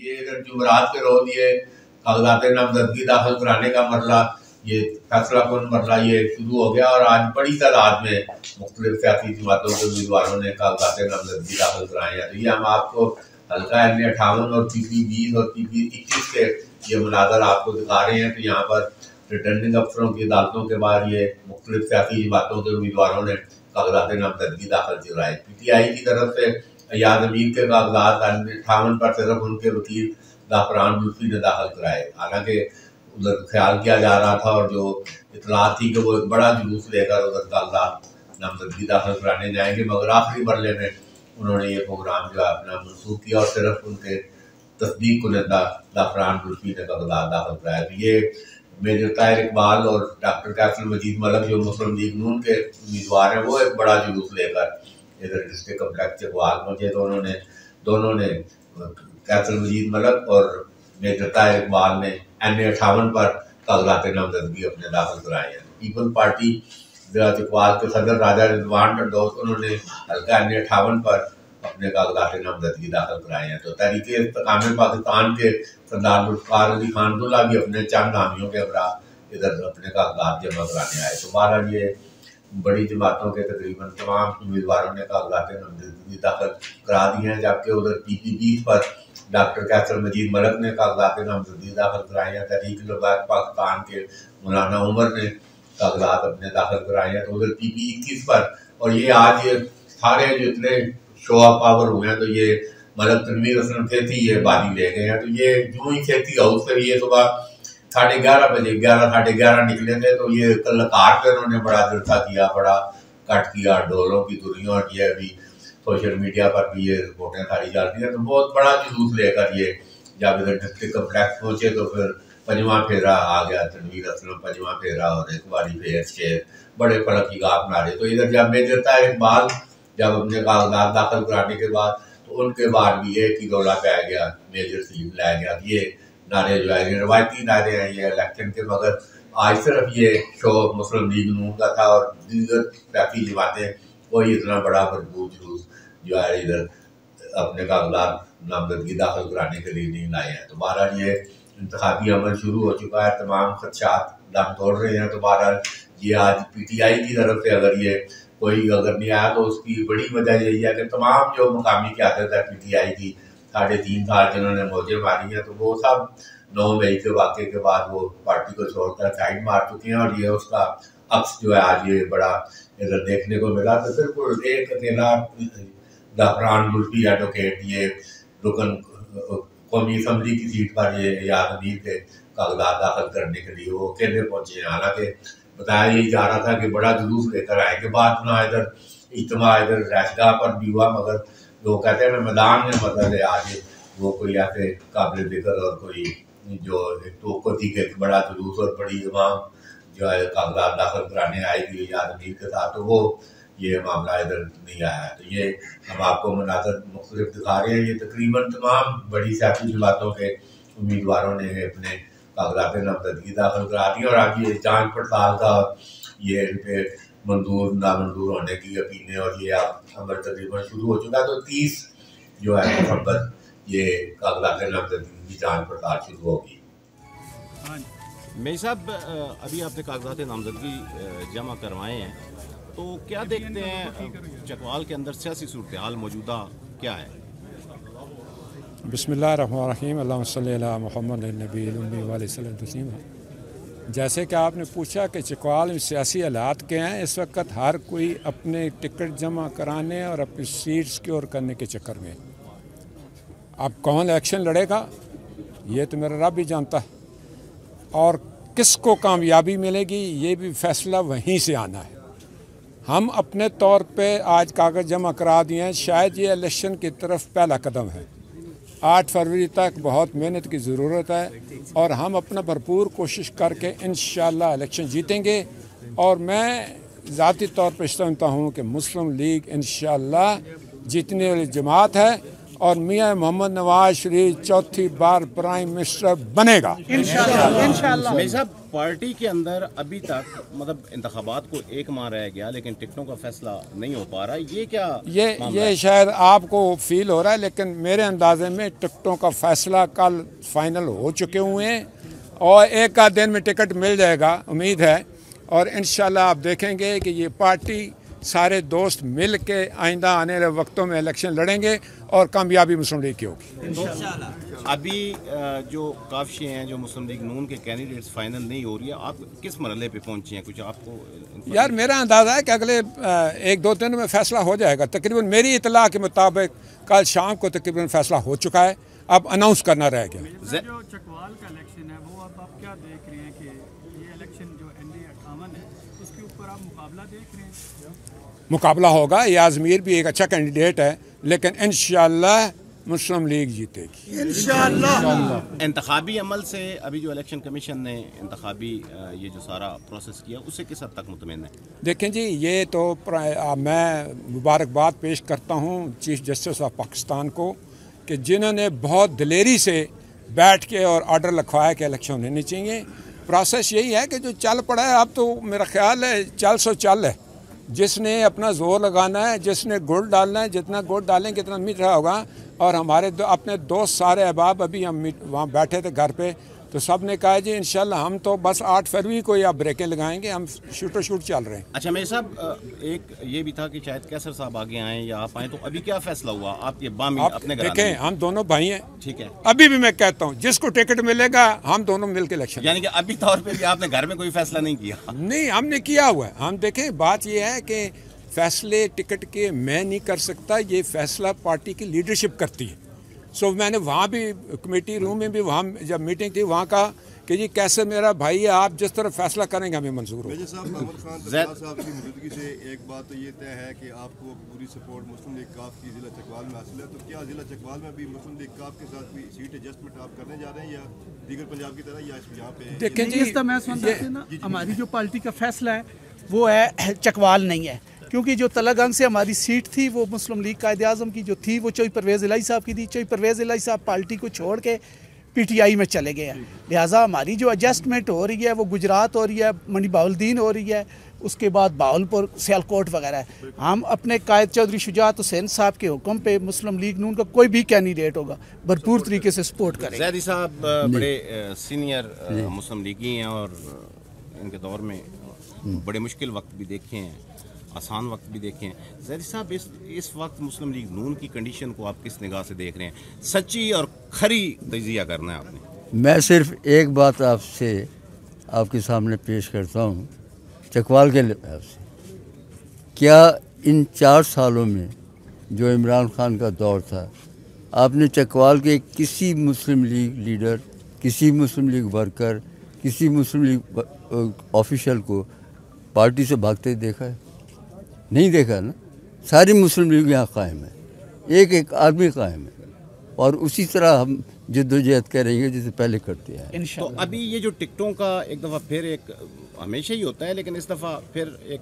یہ ادھر جمعرات کے روز یہ کاغذات نامزدگی داخل کرانے کا مرحلہ، یہ فیصلہ کن مرحلہ یہ شروع ہو گیا، اور آج بڑی تعداد میں مختلف سیاسی جماعتوں کے امیدواروں نے کاغذات نامزدگی داخل کرائے ہیں۔ تو یہ ہم آپ کو حلقہ N58 اور PP 20 اور PP 21 کے یہ مناظر آپ کو دکھا رہے ہیں۔ تو یہاں پر ریٹرننگ افسروں کی عدالتوں کے بعد یہ مختلف سیاسی جماعتوں کے امیدواروں نے کاغذات نامزدگی داخل کرائے۔ PTI کی طرف سے ایاز امیر کے کاغذات N58 پر صرف ان کے وکیل زعفران لطفی نے داخل کرائے، حالانکہ ادھر خیال کیا جا رہا تھا اور جو اطلاعات تھی کہ وہ ایک بڑا جلوس لے کر ادھر کاغذات نامزدگی داخل کرانے جائیں گے، مگر آخری مرحلے میں انہوں نے یہ پروگرام جو ہے اپنا منسوخ کیا اور صرف ان کے تصدیق کنندہ زعفران لطفی نے کاغذات داخل کرائے۔ تو یہ میجر طاہر اقبال اور ڈاکٹر کیسر مجید ملک جو مسلم لیگ نون کے امیدوار ہیں، وہ ایک بڑا جلوس لے کر ادھر ڈسٹرکٹ کمپلیکس سے فعال پہنچے۔ تو دونوں نے کیسر مجید ملک اور میجر طاہر اقبال نے N58 پر کاغذات نامزدگی اپنے داخل کرائے ہیں۔ پیپل پارٹی ضلع اقبال کے صدر راجہ رضوان ٹنڈوس، انہوں نے حلقہ N58 پر اپنے کاغذات نامزدگی داخل کرائے ہیں۔ تو تحریک استحکام پاکستان کے سردار ذوالفقار علی خان دلہ بھی اپنے چند حامیوں کے ہمراہ ادھر اپنے کاغذات جمع کرانے آئے۔ تو بہرحال یہ بڑی جماعتوں کے تقریباً تمام امیدواروں نے کاغذات نامزدگی داخل کرا دی ہیں، جبکہ ادھر PP 20 پر ڈاکٹر کیسر مجید ملک نے کاغذات نامزدگی داخل کرائے ہیں، تحریک لبیک پاکستان کے مولانا عمر نے کاغذات اپنے داخل کرائے ہیں۔ تو ادھر PP 21 پر، اور یہ آج یہ سارے جو اتنے شو آف پاور ہوئے ہیں، تو یہ ملک تنویر اسلم کھیتی یہ باری لے گئے ہیں۔ تو یہ جو ہی کھیتی ہاؤس سے یہ صبح 11:30 بجے 11:30 نکلے تھے، تو یہ کلکار پہ انہوں نے بڑا جلسہ کیا، بڑا کٹ کیا ڈھولوں کی دھریوں، اور یہ ابھی سوشل میڈیا پر بھی یہ رپورٹیں ساری چل رہی ہیں۔ تو بہت بڑا جلوس لے کر یہ جب ادھر ڈسٹرکٹ کمپلیکس پہنچے تو پھر پنجواں پھیرا آ گیا، تنویر اسلم پنجواں پھیرا اور ایک باری پھر شیر بڑے فرق کی گاپ نعرے۔ تو ادھر جب میجر طاہر اقبال جب اپنے کاغذات داخل کرانے کے بعد تو ان کے بعد بھی ایک ہی رولا پہ گیا، میجر سیٹ لایا گیا۔ یہ نعرے جو ہے یہ روایتی نعرے ہیں یہ الیکشن کے، مگر آج صرف یہ شو مسلم لیگ نون کا تھا، اور دیگر سیاسی جماعتیں کوئی اتنا بڑا بھرپور جلوس جو ہے ادھر اپنے کاغذات نامزدگی داخل کرانے کے لیے نہیں لائے ہیں۔ تو بہرحال یہ انتخابی عمل شروع ہو چکا ہے، تمام خدشات دم توڑ رہے ہیں۔ تو بہرحال یہ آج PTI کی طرف سے اگر یہ کوئی اگر نہیں آیا تو اس کی بڑی وجہ یہی ہے کہ تمام جو مقامی قیادت ہے PTI کی 3.5 سال جنہوں نے موجیں ماری ہیں، تو وہ سب 9 مئی کے واقعے کے بعد وہ پارٹی کو چھوڑ کر سائڈ مار چکے ہیں، اور یہ اس کا عکس جو ہے آج یہ بڑا ادھر دیکھنے کو ملا۔ تو بالکل ایک اکیلا زعفران لطفی ایڈوکیٹ یہ رکن قومی اسمبلی کی سیٹ پر یہ ایاز امیر کے کاغذات داخل کرنے کے لیے وہ اکیلے پہنچے ہیں، حالانکہ بتایا یہی جا رہا تھا کہ بڑا جلوس لے کر آئیں گے۔ بعد میں ادھر اجتماع ادھر رہائش گاہ پر بھی ہوا، مگر لوگ کہتے ہیں میدان میں مطلب ہے آج وہ کوئی ایسے قابل ذکر اور کوئی جو توقع تھی کہ بڑا جلوس اور بڑی عوام جو ہے کاغذات داخل کرانے آئے گی ایاز امیر کے ساتھ، تو وہ یہ معاملہ ادھر نہیں آیا ہے۔ تو یہ ہم آپ کو مناظر مختلف دکھا رہے ہیں، یہ تقریباً تمام بڑی سیاسی جماعتوں کے امیدواروں نے اپنے کاغذات نامزدگی داخل کرا دی، اور اب یہ جانچ پڑتال کا یہ منظور نامنظور ہونے کی یقینیں اور یہ عمل تقریباً شروع ہو چکا ہے۔ تو 30 جو ہے نومبر یہ کاغذات نامزدگی کی جانچ پڑتال شروع ہوگی۔ مئی صاحب، ابھی آپ نے کاغذات نامزدگی جمع کروائے ہیں، تو کیا دیکھتے ہیں چکوال کے اندر سیاسی صورتحال موجودہ کیا ہے؟ بسم اللہ الرحمن الرحیم، اللہم صلی علی محمد النبی الامی علیہ وسلم تسلیما۔ جیسے کہ آپ نے پوچھا کہ چکوال میں سیاسی حالات کیا ہیں، اس وقت ہر کوئی اپنے ٹکٹ جمع کرانے اور اپنی سیٹ سیکیور کرنے کے چکر میں۔ اب کون الیکشن لڑے گا یہ تو میرا رب ہی جانتا ہے، اور کس کو کامیابی ملے گی یہ بھی فیصلہ وہیں سے آنا ہے۔ ہم اپنے طور پہ آج کاغذ جمع کرا دیے ہیں، شاید یہ الیکشن کی طرف پہلا قدم ہے۔ 8 فروری تک بہت محنت کی ضرورت ہے، اور ہم اپنا بھرپور کوشش کر کے انشاءاللہ الیکشن جیتیں گے، اور میں ذاتی طور پہ سمجھتا ہوں کہ مسلم لیگ انشاءاللہ جیتنے والی جماعت ہے، اور میاں محمد نواز شریف چوتھی بار پرائم منسٹر بنے گا انشاءاللہ۔ میاں صاحب پارٹی کے اندر ابھی تک مطلب انتخابات کو 1 ماہ رہ گیا لیکن ٹکٹوں کا فیصلہ نہیں ہو پا رہا، یہ کیا یہ شاید آپ کو فیل ہو رہا ہے، لیکن میرے اندازے میں ٹکٹوں کا فیصلہ کل فائنل ہو چکے ہوئے ہیں اور 1 آدھ دن میں ٹکٹ مل جائے گا، امید ہے۔ اور انشاءاللہ آپ دیکھیں گے کہ یہ پارٹی سارے دوست مل کے آئندہ آنے والے وقتوں میں الیکشن لڑیں گے اور کامیابی مسلم لیگ کی ہوگی۔ ابھی جو کافشیں ہیں جو مسلم لیگ نون کے کینڈیڈیٹس فائنل نہیں ہو رہی ہے، آپ کس مرحلے پہ پہنچے ہیں؟ کچھ آپ کو یار میرا اندازہ ہے کہ اگلے 1-2 دن میں فیصلہ ہو جائے گا، تقریباً میری اطلاع کے مطابق کل شام کو تقریباً فیصلہ ہو چکا ہے، اب اناؤنس کرنا رہ گیا۔ جو چکوال کا الیکشن ہے وہ اب آپ کیا دیکھ رہے ہیں کہ یہ الیکشن جو NDA 58 ہے اس کے اوپر آپ مقابلہ دیکھ رہے ہیں؟ مقابلہ ہوگا، یہ اعظمیر بھی ایک اچھا کینڈیڈیٹ ہے، لیکن انشاءاللہ مسلم لیگ جیتے گی انشاءاللہ۔ انتخابی عمل سے ابھی جو الیکشن کمیشن نے انتخابی یہ جو سارا پروسیس کیا اسے کس حد تک مطمئن ہے؟ دیکھیں جی، یہ تو میں مبارکباد پیش کرتا ہوں چیف جسٹس آف پاکستان کو کہ جنہوں نے بہت دلیری سے بیٹھ کے اور آرڈر لکھوایا کہ الیکشن ہونی چاہیے۔ پروسیس یہی ہے کہ جو چل پڑا ہے اب تو میرا خیال ہے چل ہے، جس نے اپنا زور لگانا ہے، جس نے گڑ ڈالنا ہے، جتنا گڑ ڈالیں گے اتنا میٹھا ہوگا۔ اور ہمارے اپنے دوست سارے احباب ابھی ہم وہاں بیٹھے تھے گھر پہ، تو سب نے کہا جی انشاءاللہ ہم تو بس 8 فروری کو یا بریکیں لگائیں گے، ہم شوٹ چل رہے ہیں۔ اچھا میاں صاحب ایک یہ بھی تھا کہ شاید کیسر صاحب آگے آئیں یا آپ آئیں، تو ابھی کیا فیصلہ ہوا آپ یہ بامی اپنے گھر؟ دیکھیں ہم دونوں بھائی ہیں، ٹھیک ہے، ابھی بھی میں کہتا ہوں جس کو ٹکٹ ملے گا ہم دونوں مل کے الیکشن، یعنی کہ ابھی طور پہ بھی آپ نے گھر میں کوئی فیصلہ نہیں کیا؟ نہیں، ہم نے کیا ہوا ہے۔ ہم دیکھیں بات یہ ہے کہ فیصلے ٹکٹ کے میں نہیں کر سکتا، یہ فیصلہ پارٹی کی لیڈرشپ کرتی ہے۔ میں نے وہاں بھی کمیٹی روم میں بھی وہاں جب میٹنگ تھی وہاں کہا کہ جی کیسے میرا بھائی ہے، آپ جس طرح فیصلہ کریں گے ہمیں منظور ہو۔ میجر صاحب محمد خان طلحہ صاحب کی موجودگی سے ایک بات تو یہ طے ہے کہ آپ کو پوری سپورٹ مسلم لیگ کاف کی ضلع چکوال میں حاصل ہے، تو کیا ضلع چکوال میں بھی مسلم لیگ کاف کے ساتھ کوئی سیٹ ایڈجسٹمنٹ آپ کرنے جا رہے ہیں یا دیگر پنجاب کی طرح یا یہاں پہ؟ دیکھیں جی میں سنتا تھا نا، ہماری جو پارٹی کا فیصلہ ہے وہ ہے چکوال نہیں ہے، کیونکہ جو تلہ گنگ سے ہماری سیٹ تھی وہ مسلم لیگ قائد اعظم کی جو تھی وہ چوئی پرویز الہی صاحب کی تھی، چوئی پرویز الہی صاحب پارٹی کو چھوڑ کے PTI میں چلے گئے ہیں، لہٰذا ہماری جو ایڈجسٹمنٹ ہو رہی ہے وہ گجرات ہو رہی ہے، منی بہاولدین ہو رہی ہے، اس کے بعد بہاولپور سیالکوٹ وغیرہ ہے۔ ہم اپنے قائد چودھری شجاعت حسین صاحب کے حکم پہ مسلم لیگ نون کا کوئی بھی کینڈیڈیٹ ہوگا بھرپور طریقے سے سپورٹ کریں گے۔ زیدی صاحب بڑے سینئر مسلم لیگی ہیں اور ان کے دور میں بڑے مشکل وقت بھی دیکھے ہیں، آسان وقت بھی دیکھیں۔ زیدی صاحب اس وقت مسلم لیگ نون کی کنڈیشن کو آپ کس نگاہ سے دیکھ رہے ہیں؟ سچی اور کھری تجزیہ کرنا ہے آپ نے۔ میں صرف ایک بات آپ کے سامنے پیش کرتا ہوں چکوال کے لحاظ سے، کیا ان 4 سالوں میں جو عمران خان کا دور تھا آپ نے چکوال کے کسی مسلم لیگ لیڈر، کسی مسلم لیگ ورکر، کسی مسلم لیگ آفیشل کو پارٹی سے بھاگتے دیکھا ہے؟ نہیں دیکھا نا۔ ساری مسلم لیگ یہاں قائم ہے، ایک آدمی قائم ہے، اور اسی طرح ہم جدوجہد کریں گے جسے پہلے کرتے ہیں۔ تو ابھی یہ جو ٹکٹوں کا ایک دفعہ پھر ایک ہمیشہ ہی ہوتا ہے لیکن اس دفعہ پھر ایک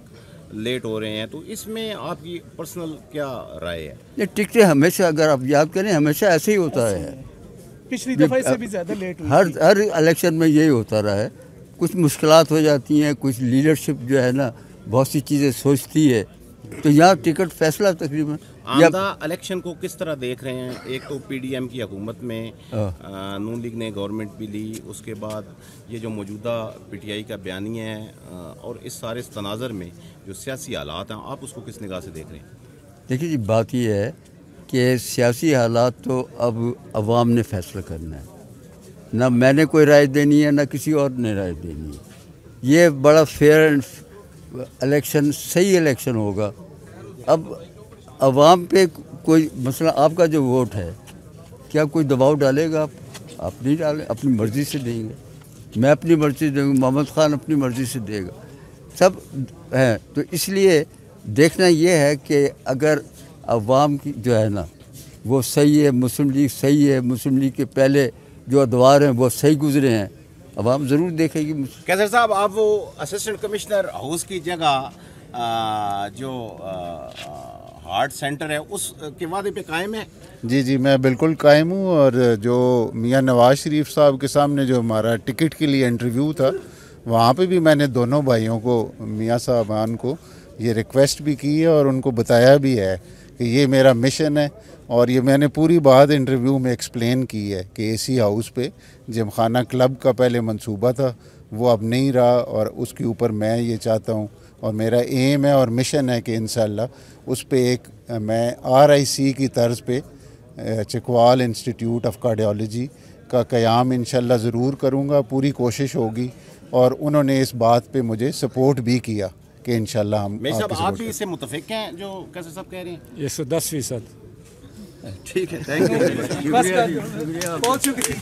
لیٹ ہو رہے ہیں، تو اس میں آپ کی پرسنل کیا رائے ہے؟ یہ ٹکٹیں ہمیشہ اگر آپ یاد کریں ہمیشہ ایسے ہی ہوتا ہے، پچھلی دفعہ سے بھی زیادہ لیٹ ہوئی، ہر الیکشن میں یہی ہوتا رہا ہے۔ کچھ مشکلات ہو جاتی ہیں، کچھ لیڈرشپ جو ہے نا بہت سی چیزیں سوچتی ہے، تو یہاں ٹکٹ فیصلہ تقریباً آمدہ الیکشن کو کس طرح دیکھ رہے ہیں؟ ایک تو PDM کی حکومت میں نون لیگ نے گورنمنٹ بھی لی، اس کے بعد یہ جو موجودہ PTI کا بیانیہ ہے، اور اس سارے تناظر میں جو سیاسی حالات ہیں آپ اس کو کس نگاہ سے دیکھ رہے ہیں؟ دیکھیے جی بات یہ ہے کہ سیاسی حالات تو اب عوام نے فیصلہ کرنا ہے، نہ میں نے کوئی رائے دینی ہے نہ کسی اور نے رائے دینی ہے۔ یہ بڑا فیئر اینڈ الیکشن، صحیح الیکشن ہوگا۔ اب عوام پہ کوئی مثلا آپ کا جو ووٹ ہے کیا کوئی دباؤ ڈالے گا؟ آپ نہیں ڈالیں، اپنی مرضی سے دیں گے، میں اپنی مرضی سے دوں گا، محمد خان اپنی مرضی سے دے گا، سب ہیں۔ تو اس لیے دیکھنا یہ ہے کہ اگر عوام کی جو ہے نا وہ صحیح ہے، مسلم لیگ صحیح ہے، مسلم لیگ کے پہلے جو ادوار ہیں وہ صحیح گزرے ہیں، عوام ضرور دیکھے گی۔ کیسر صاحب آپ وہ اسسٹنٹ کمشنر ہاؤس کی جگہ جو ہارٹ سینٹر ہے اس کے وعدے پہ قائم ہے؟ جی میں بالکل قائم ہوں، اور جو میاں نواز شریف صاحب کے سامنے جو ہمارا ٹکٹ کے لیے انٹرویو تھا وہاں پہ بھی میں نے دونوں بھائیوں کو، میاں صاحبان کو، یہ ریکویسٹ بھی کی ہے اور ان کو بتایا بھی ہے کہ یہ میرا مشن ہے، اور یہ میں نے پوری بات انٹرویو میں ایکسپلین کی ہے کہ اے سی ہاؤس پہ جم خانہ کلب کا پہلے منصوبہ تھا وہ اب نہیں رہا، اور اس کے اوپر میں یہ چاہتا ہوں اور میرا ایم ہے اور مشن ہے کہ انشاءاللہ اس پہ ایک میں RIC کی طرز پہ چکوال انسٹیٹیوٹ آف کارڈیالوجی کا قیام انشاءاللہ ضرور کروں گا، پوری کوشش ہوگی، اور انہوں نے اس بات پہ مجھے سپورٹ بھی کیا کہ انشاءاللہ ہم آپ بھی اس سے متفق ہیں جو قیصر صاحب کہہ رہے ہیں؟ 110%. ٹھیک ہے، تھینک یو. بہت شکریہ.